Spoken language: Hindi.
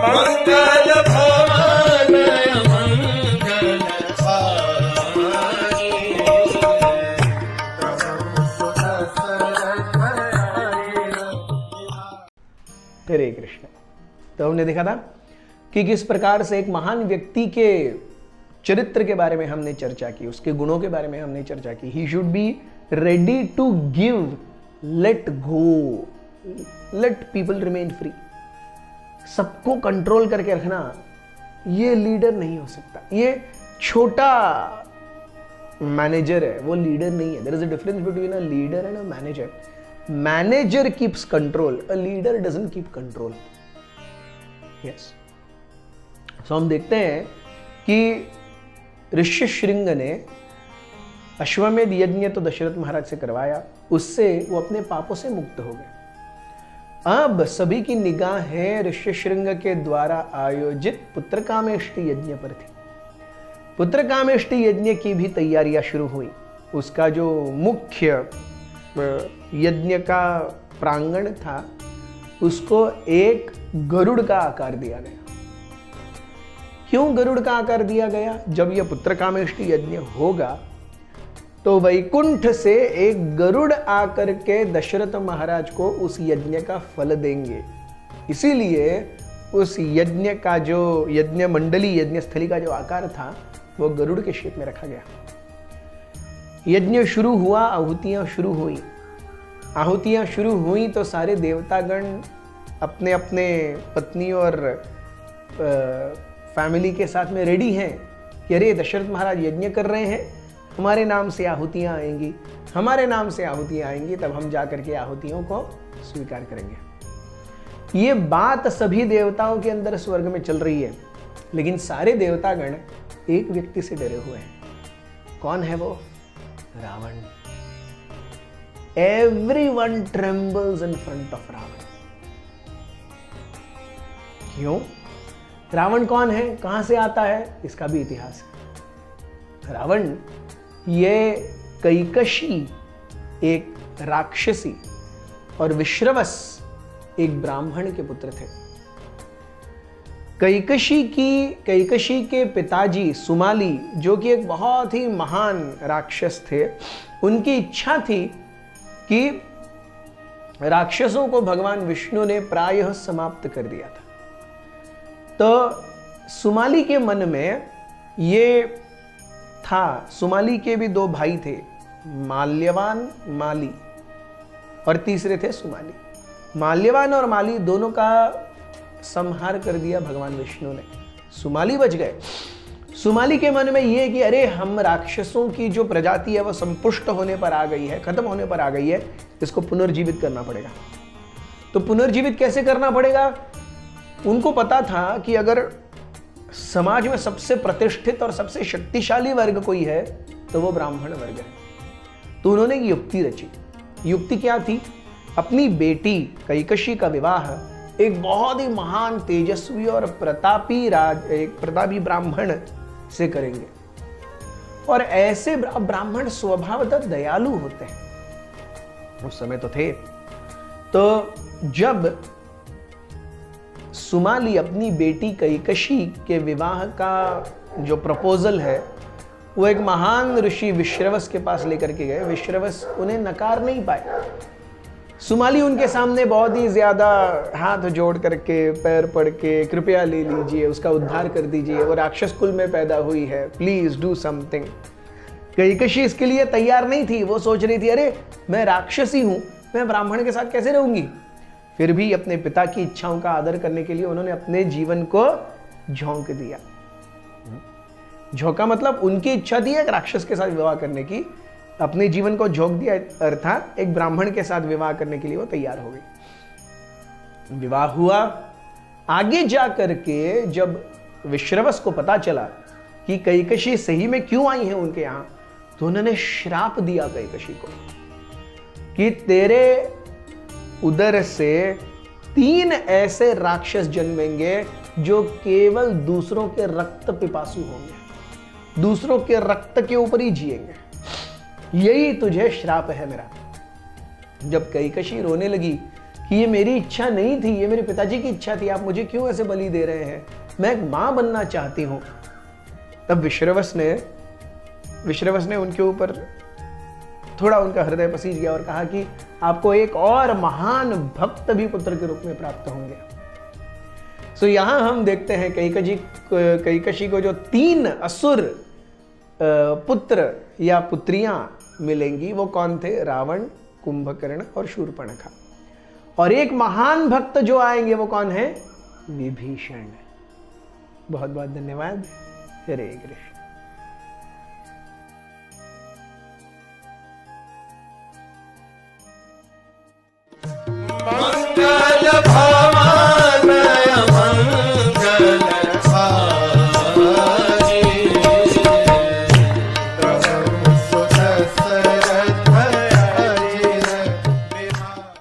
मंगल भवन मंगल हारी। हरे कृष्ण। तो हमने देखा था कि किस प्रकार से एक महान व्यक्ति के चरित्र के बारे में हमने चर्चा की, उसके गुणों के बारे में हमने चर्चा की। He should be ready to give, let go, let people remain free. सबको कंट्रोल करके रखना, ये लीडर नहीं हो सकता। ये छोटा मैनेजर है, वो लीडर नहीं है। There is a difference between a leader and a manager. Manager keeps control, a leader doesn't keep control. Yes. So हम देखते हैं कि ऋष्यशृंग ने अश्वमेध यज्ञ तो दशरथ महाराज से करवाया, उससे वो अपने पापों से मुक्त हो गए। अब सभी की निगाहें ऋष्यशृंग के द्वारा आयोजित पुत्रकामेष्टि यज्ञ पर थी। पुत्रकामेष्टि यज्ञ की भी तैयारियां शुरू हुई। उसका जो मुख्य यज्ञ का प्रांगण था, उसको एक गरुड़ का आकार दिया गया। क्यों गरुड़ का आकार दिया गया? जब यह पुत्रकामेष्टि यज्ञ होगा तो वैकुंठ से एक गरुड़ आकर के दशरथ महाराज को उस यज्ञ का फल देंगे। इसीलिए उस यज्ञ का जो यज्ञ मंडली, यज्ञ स्थली का जो आकार था, वो गरुड़ के शेप में रखा गया। यज्ञ शुरू हुआ, आहुतियां शुरू हुई। आहुतियां शुरू हुई तो सारे देवतागण अपने अपने पत्नी और फैमिली के साथ में रेडी हैं कि अरे दशरथ महाराज यज्ञ कर रहे हैं, हमारे नाम से आहुतियां आएंगी, हमारे नाम से आहुतियां आएंगी, तब हम जाकर के आहुतियों को स्वीकार करेंगे। ये बात सभी देवताओं के अंदर स्वर्ग में चल रही है, लेकिन सारे देवतागण एक व्यक्ति से डरे हुए हैं। कौन है वो? Ravan. Everyone trembles in front of Ravan. क्यों? रावण कौन है, कहां से आता है, इसका भी इतिहास है। रावण ये कैकशी एक राक्षसी और विश्रवस एक ब्राह्मण के पुत्र थे। कैकशी के पिताजी सुमाली, जो कि एक बहुत ही महान राक्षस थे, उनकी इच्छा थी कि राक्षसों को भगवान विष्णु ने प्रायः समाप्त कर दिया था। तो सुमाली के मन में ये था, सुमाली के भी दो भाई थे, माल्यवान, माली, और तीसरे थे सुमाली। माल्यवान और माली दोनों का संहार कर दिया भगवान विष्णु ने, सुमाली बच गए। सुमाली के मन में यह कि अरे हम राक्षसों की जो प्रजाति है वो संपुष्ट होने पर आ गई है, खत्म होने पर आ गई है, इसको पुनर्जीवित करना पड़ेगा। तो पुनर्जीवित कैसे करना पड़ेगा? उनको पता था कि अगर समाज में सबसे प्रतिष्ठित और सबसे शक्तिशाली वर्ग कोई है तो वो ब्राह्मण वर्ग है। तो उन्होंने एक युक्ति रची। युक्ति क्या थी? अपनी बेटी कैकशी का विवाह एक बहुत ही महान, तेजस्वी और प्रतापी ब्राह्मण से करेंगे। और ऐसे ब्राह्मण स्वभावतः दयालु होते हैं, उस समय तो थे। तो जब सुमाली अपनी बेटी कैकशी के विवाह का जो प्रपोजल है वो एक महान ऋषि विश्रवस के पास लेकर के गए, विश्रवस उन्हें नकार नहीं पाए। सुमाली उनके सामने बहुत ही ज्यादा हाथ जोड़ करके, पैर पड़ के, कृपया ले लीजिए, उसका उद्धार कर दीजिए, वो राक्षस कुल में पैदा हुई है, प्लीज डू समथिंग। कैकशी इसके लिए तैयार नहीं थी। वो सोच रही थी अरे मैं राक्षसी हूं, मैं ब्राह्मण के साथ कैसे रहूंगी। फिर भी अपने पिता की इच्छाओं का आदर करने के लिए उन्होंने अपने जीवन को झोंक दिया। झोंका मतलब उनकी इच्छा थी एक राक्षस के साथ विवाह करने की, अपने जीवन को झोंक दिया, अर्थात एक ब्राह्मण के साथ विवाह करने के लिए वो तैयार हो गई। विवाह हुआ। आगे जा करके जब विश्रवस को पता चला कि कैकशी सही में क्यों आई है उनके यहां, तो उन्होंने श्राप दिया कैकशी को कि तेरे उदर से 3 ऐसे राक्षस जन्मेंगे जो केवल दूसरों के रक्त पिपासु होंगे, दूसरों के रक्त के ऊपर ही जिएंगे, यही तुझे श्राप है मेरा। जब कैकशी रोने लगी कि ये मेरी इच्छा नहीं थी, ये मेरे पिताजी की इच्छा थी, आप मुझे क्यों ऐसे बलि दे रहे हैं, मैं एक मां बनना चाहती हूं। तब विश्रवस ने उनके ऊपर थोड़ा उनका हृदय पसीज गया और कहा कि आपको एक और महान भक्त भी पुत्र के रूप में प्राप्त होंगे। सो यहां हम देखते हैं कैकशी को जो 3 असुर पुत्र या पुत्रियां मिलेंगी, वो कौन थे? रावण, कुंभकर्ण और शूर्पणखा। और एक महान भक्त जो आएंगे वो कौन है? विभीषण। बहुत बहुत धन्यवाद। हरे कृष्ण।